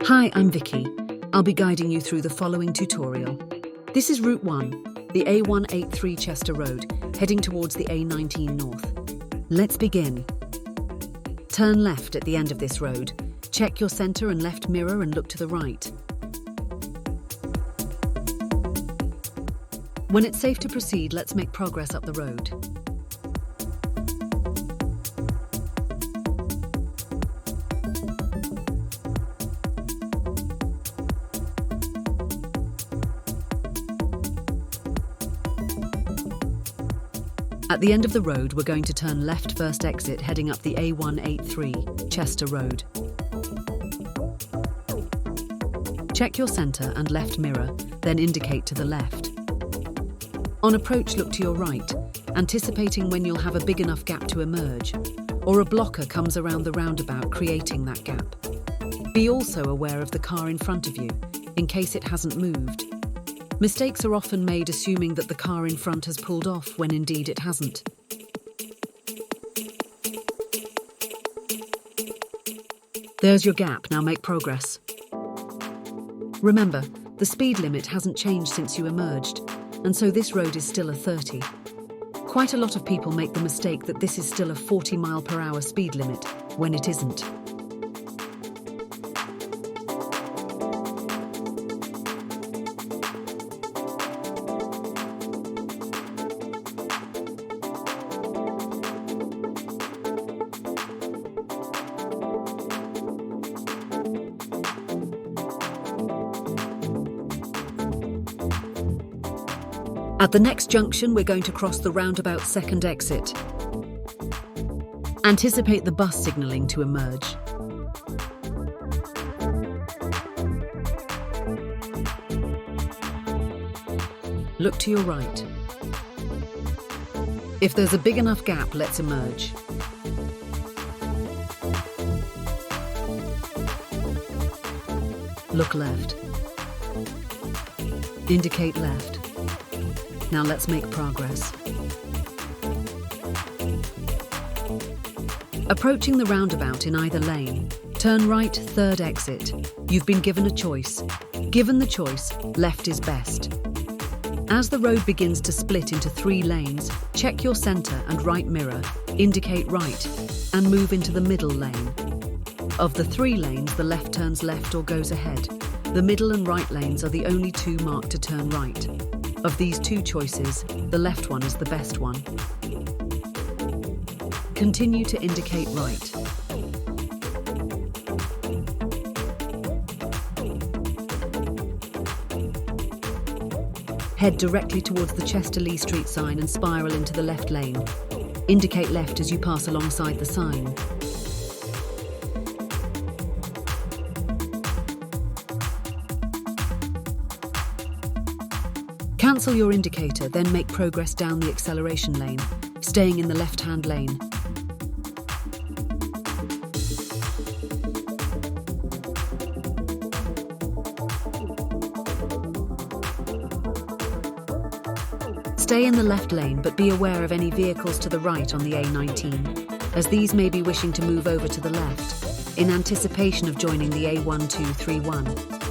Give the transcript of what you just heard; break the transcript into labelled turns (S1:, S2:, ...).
S1: Hi, I'm Vicky. I'll be guiding you through the following tutorial. This is Route 1, the A183 Chester Road, heading towards the A19 north. Let's begin. Turn left at the end of this road. Check your centre and left mirror and look to the right. When it's safe to proceed, let's make progress up the road. At the end of the road, we're going to turn left first exit heading up the A183 Chester Road. Check your centre and left mirror, then indicate to the left. On approach, look to your right, anticipating when you'll have a big enough gap to emerge, or a blocker comes around the roundabout creating that gap. Be also aware of the car in front of you, in case it hasn't moved. Mistakes are often made assuming that the car in front has pulled off when indeed it hasn't. There's your gap, now make progress. Remember, the speed limit hasn't changed since you emerged, and so this road is still a 30. Quite a lot of people make the mistake that this is still a 40-mile-per-hour speed limit, when it isn't. At the next junction, we're going to cross the roundabout second exit. Anticipate the bus signalling to emerge. Look to your right. If there's a big enough gap, let's emerge. Look left. Indicate left. Now let's make progress. Approaching the roundabout in either lane, turn right third exit. You've been given a choice. Given the choice, left is best. As the road begins to split into 3 lanes, check your centre and right mirror, indicate right, and move into the middle lane. Of the 3 lanes, the left turns left or goes ahead. The middle and right lanes are the only 2 marked to turn right. Of these 2 choices, the left one is the best one. Continue to indicate right. Head directly towards the Chester Lee Street sign and spiral into the left lane. Indicate left as you pass alongside the sign. Cancel your indicator, then make progress down the acceleration lane, staying in the left-hand lane. Stay in the left lane, but be aware of any vehicles to the right on the A19, as these may be wishing to move over to the left, in anticipation of joining the A1231.